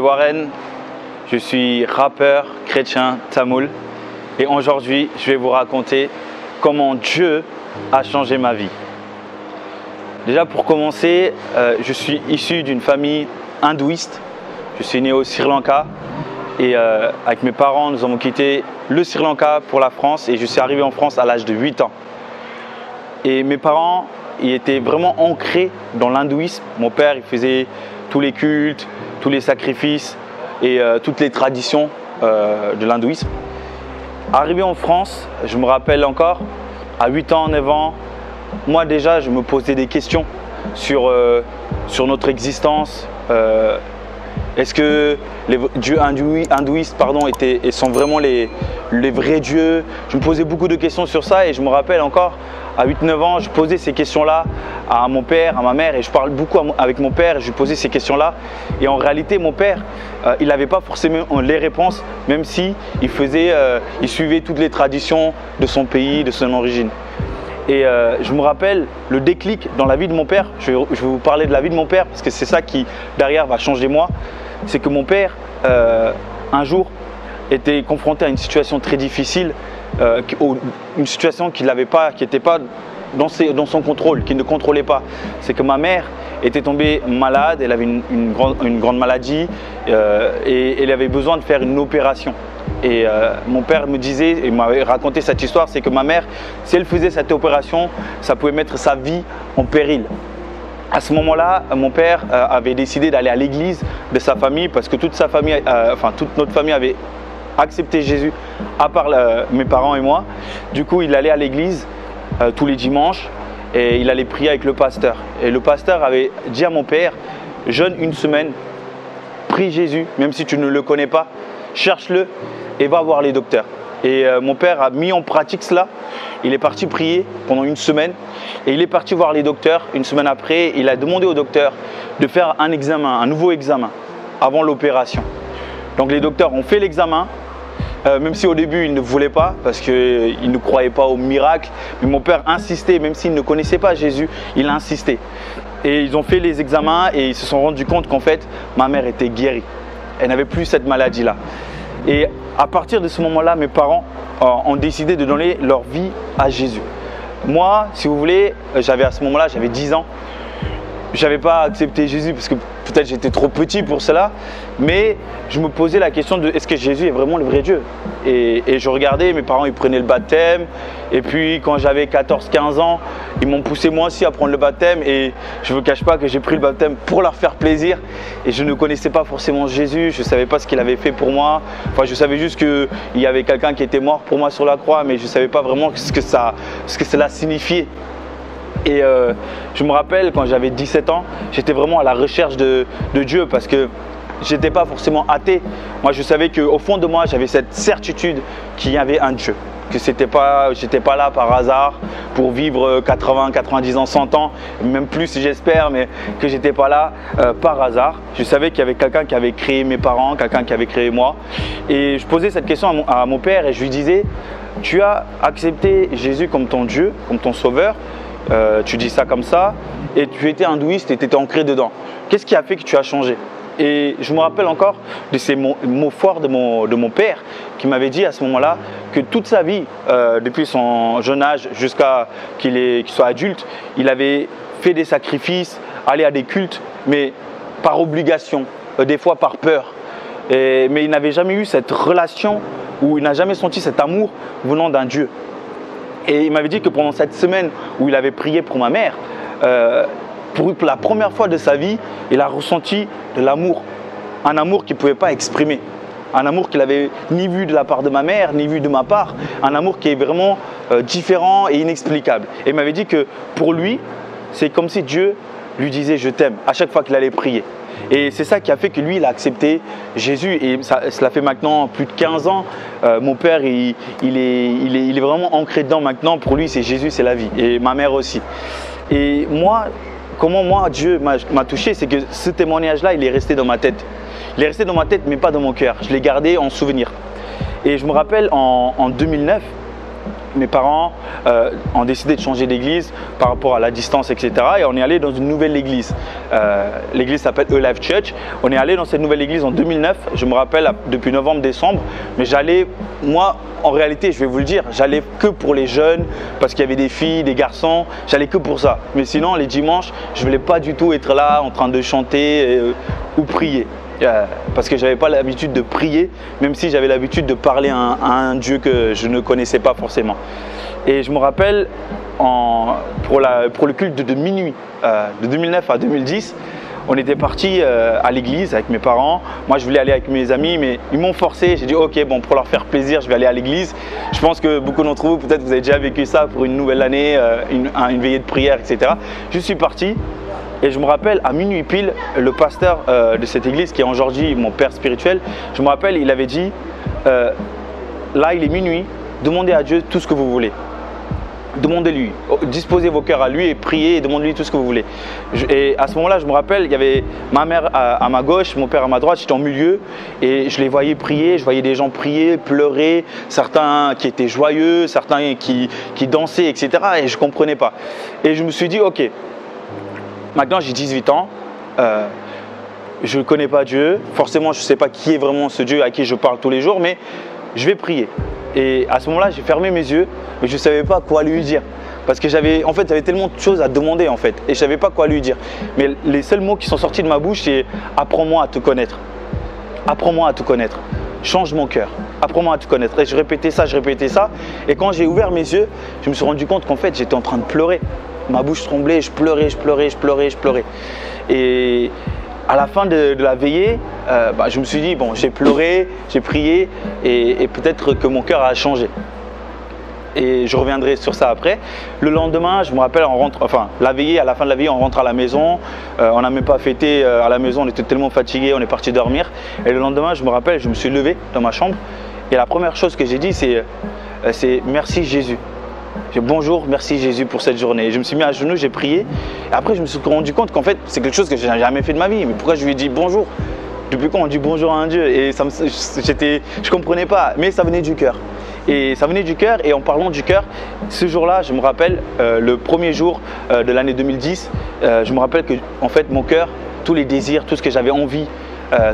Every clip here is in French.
Warren, je suis rappeur chrétien tamoul et aujourd'hui je vais vous raconter comment Dieu a changé ma vie. Déjà pour commencer, je suis issu d'une famille hindouiste. Je suis né au Sri Lanka et avec mes parents nous avons quitté le Sri Lanka pour la France et je suis arrivé en France à l'âge de 8 ans. Et mes parents ils étaient vraiment ancrés dans l'hindouisme. Mon père il faisait tous les cultes, tous les sacrifices et toutes les traditions de l'hindouisme. Arrivé en France, je me rappelle encore, à 8 ans, 9 ans, moi déjà je me posais des questions sur notre existence. Est-ce que les dieux hindouistes sont vraiment les vrais dieux? Je me posais beaucoup de questions sur ça et je me rappelle encore, à 8-9 ans, je posais ces questions-là à mon père, à ma mère et je parle beaucoup avec mon père et je lui posais ces questions-là. Et en réalité, mon père, il n'avait pas forcément les réponses, même si il suivait toutes les traditions de son pays, de son origine. Et je me rappelle le déclic dans la vie de mon père, je vais vous parler de la vie de mon père parce que c'est ça qui derrière va changer moi. C'est que mon père, un jour, était confronté à une situation très difficile, une situation qui n'était pas dans son contrôle, qu'il ne contrôlait pas. C'est que ma mère était tombée malade, elle avait une grande maladie et elle avait besoin de faire une opération. Et mon père me disait, et m'avait raconté cette histoire, c'est que ma mère, si elle faisait cette opération, ça pouvait mettre sa vie en péril. À ce moment-là, mon père avait décidé d'aller à l'église de sa famille parce que toute notre famille avait accepté Jésus, à part mes parents et moi. Du coup, il allait à l'église tous les dimanches et il allait prier avec le pasteur. Et le pasteur avait dit à mon père, jeûne une semaine, prie Jésus, même si tu ne le connais pas, cherche-le et va voir les docteurs. Et mon père a mis en pratique cela. Il est parti prier pendant une semaine et il est parti voir les docteurs. Une semaine après, il a demandé au docteur de faire un nouveau examen avant l'opération. Donc les docteurs ont fait l'examen, même si au début ils ne voulaient pas parce qu'ils ne croyaient pas au miracle. Mais mon père insistait, même s'il ne connaissait pas Jésus, il a insisté. Et ils ont fait les examens et ils se sont rendus compte qu'en fait, ma mère était guérie. Elle n'avait plus cette maladie-là. Et à partir de ce moment-là, mes parents ont décidé de donner leur vie à Jésus. Moi, si vous voulez, à ce moment-là, j'avais 10 ans. Je n'avais pas accepté Jésus parce que peut-être j'étais trop petit pour cela. Mais je me posais la question de est-ce que Jésus est vraiment le vrai Dieu? Et je regardais, mes parents ils prenaient le baptême. Et puis quand j'avais 14-15 ans, ils m'ont poussé moi aussi à prendre le baptême. Et je ne vous cache pas que j'ai pris le baptême pour leur faire plaisir. Et je ne connaissais pas forcément Jésus, je ne savais pas ce qu'il avait fait pour moi. Enfin, je savais juste qu'il y avait quelqu'un qui était mort pour moi sur la croix, mais je ne savais pas vraiment ce que cela signifiait. Et je me rappelle quand j'avais 17 ans, j'étais vraiment à la recherche de Dieu parce que je n'étais pas forcément athée. Moi, je savais qu'au fond de moi, j'avais cette certitude qu'il y avait un Dieu. Que je n'étais pas là par hasard pour vivre 80, 90 ans, 100 ans, même plus j'espère, mais que je n'étais pas là par hasard. Je savais qu'il y avait quelqu'un qui avait créé mes parents, quelqu'un qui avait créé moi. Et je posais cette question à mon père et je lui disais, tu as accepté Jésus comme ton Dieu, comme ton sauveur. Tu dis ça comme ça et tu étais hindouiste et tu étais ancré dedans. Qu'est-ce qui a fait que tu as changé? Et je me rappelle encore de ces mots forts de mon père qui m'avait dit à ce moment-là que toute sa vie, depuis son jeune âge jusqu'à qu'il soit adulte, il avait fait des sacrifices, allé à des cultes, mais par obligation, des fois par peur. Mais il n'avait jamais eu cette relation où il n'a jamais senti cet amour venant d'un Dieu. Et il m'avait dit que pendant cette semaine où il avait prié pour ma mère, pour la première fois de sa vie, il a ressenti de l'amour. Un amour qu'il ne pouvait pas exprimer. Un amour qu'il n'avait ni vu de la part de ma mère, ni vu de ma part. Un amour qui est vraiment différent et inexplicable. Et il m'avait dit que pour lui, c'est comme si Dieu lui disait « je t'aime » à chaque fois qu'il allait prier. Et c'est ça qui a fait que lui, il a accepté Jésus. Et cela fait maintenant plus de 15 ans. Mon père, il est vraiment ancré dedans maintenant. Pour lui, c'est Jésus, c'est la vie. Et ma mère aussi. Et moi, comment Dieu m'a touché, c'est que ce témoignage-là, il est resté dans ma tête. Il est resté dans ma tête, mais pas dans mon cœur. Je l'ai gardé en souvenir. Et je me rappelle en 2009, mes parents ont décidé de changer d'église par rapport à la distance, etc. Et on est allé dans une nouvelle église. L'église s'appelle E-Life Church. On est allé dans cette nouvelle église en 2009. Je me rappelle depuis novembre-décembre. Mais j'allais, moi, en réalité, je vais vous le dire, j'allais que pour les jeunes parce qu'il y avait des filles, des garçons. J'allais que pour ça. Mais sinon, les dimanches, je ne voulais pas du tout être là en train de chanter ou prier. Parce que je n'avais pas l'habitude de prier, même si j'avais l'habitude de parler à un Dieu que je ne connaissais pas forcément. Et je me rappelle, pour le culte de minuit, de 2009 à 2010, on était partis à l'église avec mes parents. Moi, je voulais aller avec mes amis, mais ils m'ont forcé. J'ai dit, ok, bon, pour leur faire plaisir, je vais aller à l'église. Je pense que beaucoup d'entre vous, peut-être vous avez déjà vécu ça pour une nouvelle année, une veillée de prière, etc. Je suis parti. Et je me rappelle, à minuit pile, le pasteur de cette église, qui est aujourd'hui mon père spirituel, je me rappelle, il avait dit, là il est minuit, demandez à Dieu tout ce que vous voulez. Demandez-lui, disposez vos cœurs à lui et priez et demandez-lui tout ce que vous voulez. Et à ce moment-là, je me rappelle, il y avait ma mère à ma gauche, mon père à ma droite, j'étais au milieu et je les voyais prier, je voyais des gens prier, pleurer, certains qui étaient joyeux, certains qui dansaient, etc. Et je ne comprenais pas. Et je me suis dit, ok, maintenant j'ai 18 ans, je ne connais pas Dieu, forcément je ne sais pas qui est vraiment ce Dieu à qui je parle tous les jours, mais je vais prier. Et à ce moment-là, j'ai fermé mes yeux, mais je ne savais pas quoi lui dire. Parce que j'avais tellement de choses à demander en fait, et je ne savais pas quoi lui dire. Mais les seuls mots qui sont sortis de ma bouche, c'est « apprends-moi à te connaître ». Apprends-moi à te connaître. Change mon cœur. Apprends-moi à te connaître. Et je répétais ça. Et quand j'ai ouvert mes yeux, je me suis rendu compte qu'en fait, j'étais en train de pleurer. Ma bouche tremblait, je pleurais. Et à la fin de la veillée, je me suis dit, bon, j'ai pleuré, j'ai prié et peut-être que mon cœur a changé. Et je reviendrai sur ça après. Le lendemain, je me rappelle, la veillée, à la fin de la veillée, on rentre à la maison. On n'a même pas fêté à la maison, on était tellement fatigués, on est parti dormir. Et le lendemain, je me rappelle, je me suis levé dans ma chambre. Et la première chose que j'ai dit, c'est merci Jésus. Bonjour, merci Jésus pour cette journée. Et je me suis mis à genoux, j'ai prié. Et après, je me suis rendu compte qu'en fait, c'est quelque chose que je n'ai jamais fait de ma vie. Mais pourquoi je lui ai dit bonjour? Depuis quand on dit bonjour à un Dieu? Et je ne comprenais pas, mais ça venait du cœur. Et ça venait du cœur. Et en parlant du cœur, ce jour-là, je me rappelle, le premier jour de l'année 2010, je me rappelle que en fait, mon cœur, tous les désirs, tout ce que j'avais envie,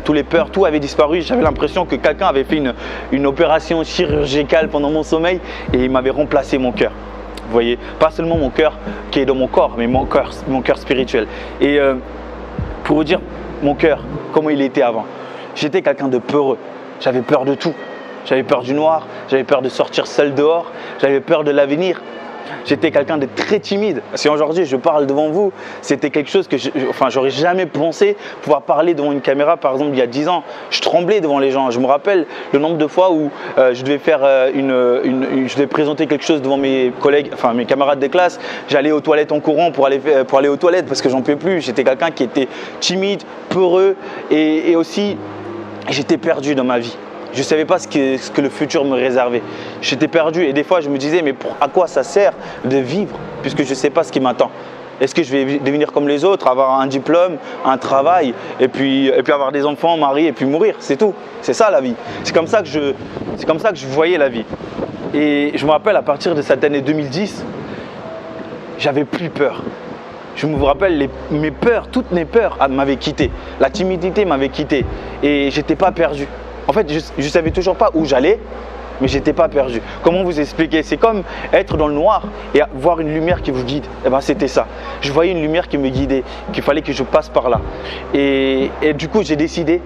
tous les peurs, tout avait disparu. J'avais l'impression que quelqu'un avait fait une opération chirurgicale pendant mon sommeil et il m'avait remplacé mon cœur. Vous voyez, pas seulement mon cœur qui est dans mon corps, mais mon cœur spirituel. Et pour vous dire mon cœur, comment il était avant. J'étais quelqu'un de peureux. J'avais peur de tout. J'avais peur du noir, j'avais peur de sortir seul dehors, j'avais peur de l'avenir. J'étais quelqu'un de très timide. Si aujourd'hui je parle devant vous, c'était quelque chose que j'aurais jamais pensé pouvoir parler devant une caméra. Par exemple, il y a 10 ans, je tremblais devant les gens. Je me rappelle le nombre de fois où je devais faire je devais présenter quelque chose devant mes collègues, enfin mes camarades de classe. J'allais aux toilettes en courant pour aller aux toilettes parce que j'en pouvais plus. J'étais quelqu'un qui était timide, peureux et aussi j'étais perdu dans ma vie. Je ne savais pas ce que le futur me réservait. J'étais perdu et des fois je me disais mais à quoi ça sert de vivre puisque je ne sais pas ce qui m'attend. Est-ce que je vais devenir comme les autres, avoir un diplôme, un travail et puis avoir des enfants, marier et puis mourir? C'est tout. C'est ça la vie. C'est comme ça que je voyais la vie. Et je me rappelle à partir de cette année 2010, j'avais plus peur. Je me rappelle mes peurs, toutes mes peurs m'avaient quitté. La timidité m'avait quitté et j'étais pas perdu. En fait, je ne savais toujours pas où j'allais, mais je n'étais pas perdu. Comment vous expliquer? C'est comme être dans le noir et voir une lumière qui vous guide. Et ben, c'était ça. Je voyais une lumière qui me guidait, qu'il fallait que je passe par là. Et du coup, j'ai décidé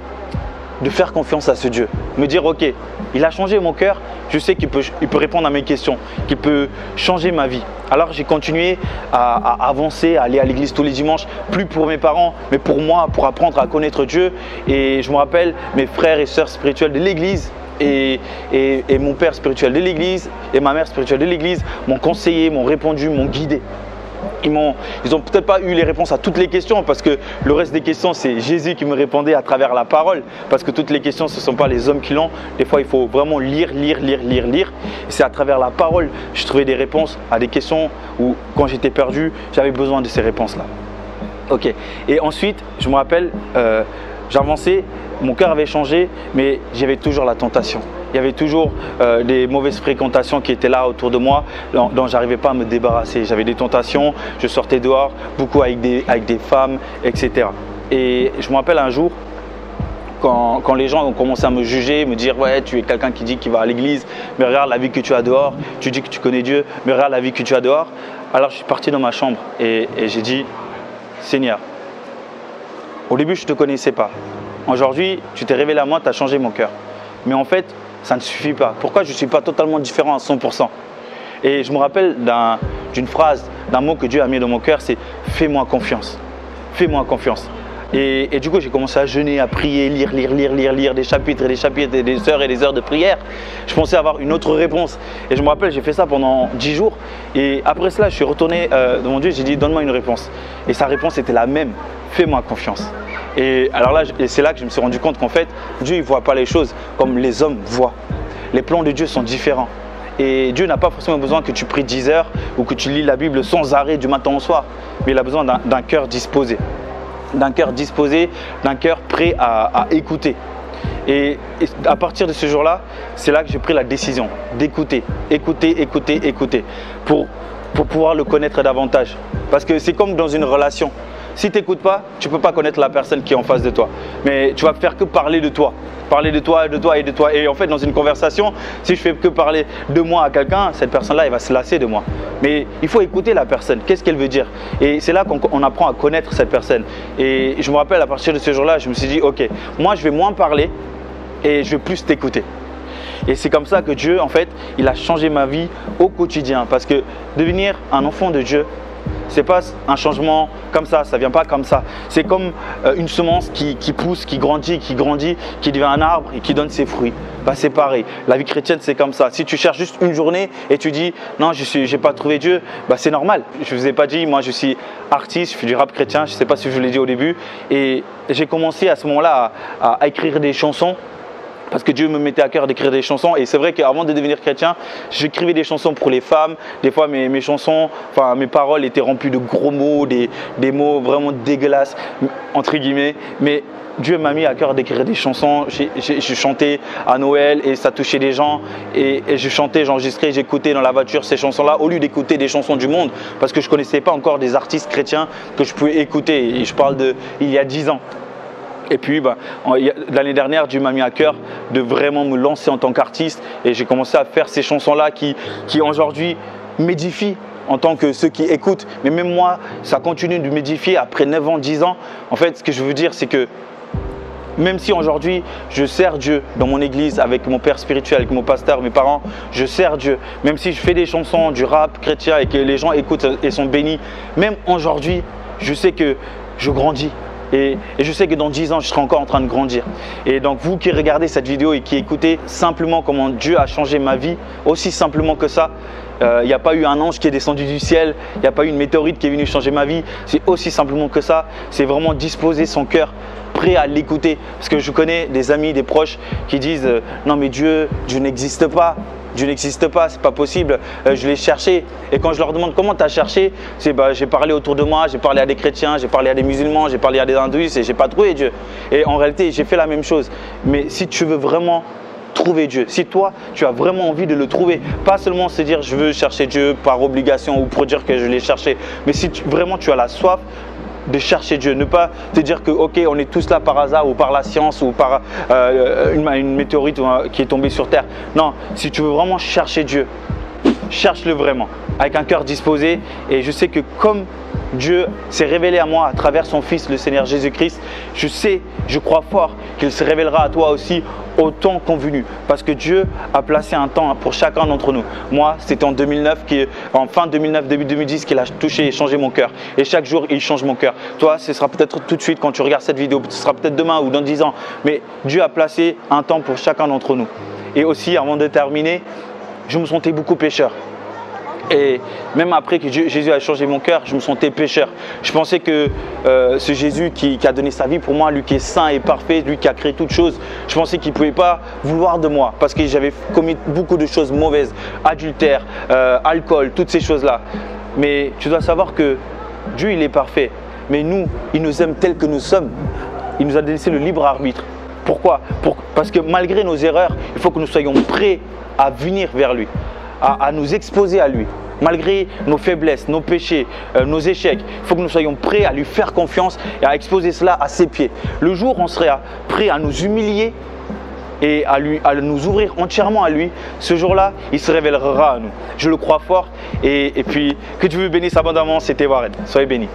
de faire confiance à ce Dieu. Me dire, ok, il a changé mon cœur, je sais qu'il peut répondre à mes questions, qu'il peut changer ma vie. Alors j'ai continué à avancer, à aller à l'église tous les dimanches, plus pour mes parents, mais pour moi, pour apprendre à connaître Dieu. Et je me rappelle mes frères et sœurs spirituels de l'église et mon père spirituel de l'église et ma mère spirituelle de l'église m'ont conseillé, m'ont répondu, m'ont guidé. Ils n'ont peut-être pas eu les réponses à toutes les questions parce que le reste des questions, c'est Jésus qui me répondait à travers la parole. Parce que toutes les questions, ce ne sont pas les hommes qui l'ont. Des fois, il faut vraiment lire. Et c'est à travers la parole que je trouvais des réponses à des questions où, quand j'étais perdu, j'avais besoin de ces réponses-là. Ok. Et ensuite, je me rappelle, J'avançais, mon cœur avait changé, mais j'avais toujours la tentation. Il y avait toujours des mauvaises fréquentations qui étaient là autour de moi, dont je n'arrivais pas à me débarrasser. J'avais des tentations, je sortais dehors, beaucoup avec des femmes, etc. Et je me rappelle un jour, quand les gens ont commencé à me juger, me dire « Ouais, tu es quelqu'un qui dit qu'il va à l'église, mais regarde la vie que tu as dehors. Tu dis que tu connais Dieu, mais regarde la vie que tu as dehors. » Alors je suis parti dans ma chambre et j'ai dit « Seigneur, au début je ne te connaissais pas. Aujourd'hui, tu t'es révélé à moi, tu as changé mon cœur. Mais en fait, ça ne suffit pas. Pourquoi je ne suis pas totalement différent à 100%? » Et je me rappelle d'une phrase, d'un mot que Dieu a mis dans mon cœur, c'est « Fais-moi confiance. Fais-moi confiance. » Et du coup, j'ai commencé à jeûner, à prier, lire des chapitres et des chapitres et des heures de prière. Je pensais avoir une autre réponse. Et je me rappelle, j'ai fait ça pendant 10 jours. Et après cela, je suis retourné devant Dieu et j'ai dit, donne-moi une réponse. Et sa réponse était la même, fais-moi confiance. Et alors là, c'est là que je me suis rendu compte qu'en fait, Dieu ne voit pas les choses comme les hommes voient. Les plans de Dieu sont différents. Et Dieu n'a pas forcément besoin que tu pries 10 heures ou que tu lis la Bible sans arrêt du matin au soir. Mais il a besoin d'un cœur disposé. D'un cœur disposé, d'un cœur prêt à écouter. Et à partir de ce jour-là, c'est là que j'ai pris la décision d'écouter, écouter, pour pouvoir le connaître davantage. Parce que c'est comme dans une relation. Si tu n'écoutes pas, tu ne peux pas connaître la personne qui est en face de toi. Mais tu vas faire que parler de toi. Parler de toi, de toi et de toi. Et en fait, dans une conversation, si je fais que parler de moi à quelqu'un, cette personne-là, elle va se lasser de moi. Mais il faut écouter la personne. Qu'est-ce qu'elle veut dire? Et c'est là qu'on apprend à connaître cette personne. Et je me rappelle, à partir de ce jour-là, je me suis dit, ok, moi, je vais moins parler et je vais plus t'écouter. Et c'est comme ça que Dieu, en fait, il a changé ma vie au quotidien. Parce que devenir un enfant de Dieu, c'est pas un changement comme ça vient pas comme ça. C'est comme une semence qui pousse, qui grandit, qui devient un arbre et qui donne ses fruits. Bah, c'est pareil. La vie chrétienne, c'est comme ça. Si tu cherches juste une journée et tu dis non, j'ai pas trouvé Dieu, bah, c'est normal. Je vous ai pas dit, moi je suis artiste, je fais du rap chrétien, je sais pas si je vous l'ai dit au début. Et j'ai commencé à ce moment-là à écrire des chansons. Parce que Dieu me mettait à cœur d'écrire des chansons. Et c'est vrai qu'avant de devenir chrétien, j'écrivais des chansons pour les femmes. Des fois, mes chansons, enfin mes paroles étaient remplies de gros mots, des mots vraiment dégueulasses, entre guillemets. Mais Dieu m'a mis à cœur d'écrire des chansons. Je chantais à Noël et ça touchait des gens. Et je chantais, j'enregistrais, j'écoutais dans la voiture ces chansons-là au lieu d'écouter des chansons du monde. Parce que je ne connaissais pas encore des artistes chrétiens que je pouvais écouter. Et je parle d'il y a 10 ans. Et puis, l'année dernière, Dieu m'a mis à cœur de vraiment me lancer en tant qu'artiste. Et j'ai commencé à faire ces chansons-là qui aujourd'hui m'édifient en tant que ceux qui écoutent. Mais même moi, ça continue de m'édifier après 9 ans, 10 ans. En fait, ce que je veux dire, c'est que même si aujourd'hui, je sers Dieu dans mon église avec mon père spirituel, avec mon pasteur, mes parents, je sers Dieu. Même si je fais des chansons, du rap chrétien et que les gens écoutent et sont bénis, même aujourd'hui, je sais que je grandis. Et je sais que dans 10 ans, je serai encore en train de grandir. Et donc, vous qui regardez cette vidéo et qui écoutez simplement comment Dieu a changé ma vie, aussi simplement que ça, il n'y a pas eu un ange qui est descendu du ciel, il n'y a pas eu une météorite qui est venue changer ma vie. C'est aussi simplement que ça, c'est vraiment disposer son cœur, prêt à l'écouter. Parce que je connais des amis, des proches qui disent « Non mais Dieu n'existe pas. Dieu n'existe pas, c'est pas possible, je l'ai cherché. » Et quand je leur demande comment tu as cherché, c'est j'ai parlé autour de moi, j'ai parlé à des chrétiens, j'ai parlé à des musulmans, j'ai parlé à des hindouistes et j'ai pas trouvé Dieu. Et en réalité, j'ai fait la même chose. Mais si tu veux vraiment trouver Dieu, si toi, tu as vraiment envie de le trouver, pas seulement se dire je veux chercher Dieu par obligation ou pour dire que je l'ai cherché, mais si vraiment tu as la soif de chercher Dieu, ne pas te dire que ok, on est tous là par hasard ou par la science ou par une météorite qui est tombée sur terre. Non, si tu veux vraiment chercher Dieu, cherche-le vraiment avec un cœur disposé. Et je sais que comme Dieu s'est révélé à moi à travers son Fils, le Seigneur Jésus-Christ, je crois fort qu'il se révélera à toi aussi au temps convenu. Parce que Dieu a placé un temps pour chacun d'entre nous. Moi, c'était en fin 2009, début 2010 qu'il a touché et changé mon cœur. Et chaque jour, il change mon cœur. Toi, ce sera peut-être tout de suite quand tu regardes cette vidéo, ce sera peut-être demain ou dans 10 ans. Mais Dieu a placé un temps pour chacun d'entre nous. Et aussi, avant de terminer, je me sentais beaucoup pécheur. Et même après que Jésus a changé mon cœur, je me sentais pécheur. Je pensais que ce Jésus qui a donné sa vie pour moi, lui qui est saint et parfait, lui qui a créé toutes choses, je pensais qu'il ne pouvait pas vouloir de moi parce que j'avais commis beaucoup de choses mauvaises, adultère, alcool, toutes ces choses-là. Mais tu dois savoir que Dieu, il est parfait. Mais nous, il nous aime tels que nous sommes. il nous a laissé le libre arbitre. Pourquoi? Parce que malgré nos erreurs, il faut que nous soyons prêts à venir vers lui, à nous exposer à lui. Malgré nos faiblesses, nos péchés, nos échecs, il faut que nous soyons prêts à lui faire confiance et à exposer cela à ses pieds. Le jour où on sera prêt à nous humilier et à nous ouvrir entièrement à lui, ce jour-là, il se révélera à nous. Je le crois fort et puis que Dieu vous bénisse abondamment. C'était Warren. Soyez bénis.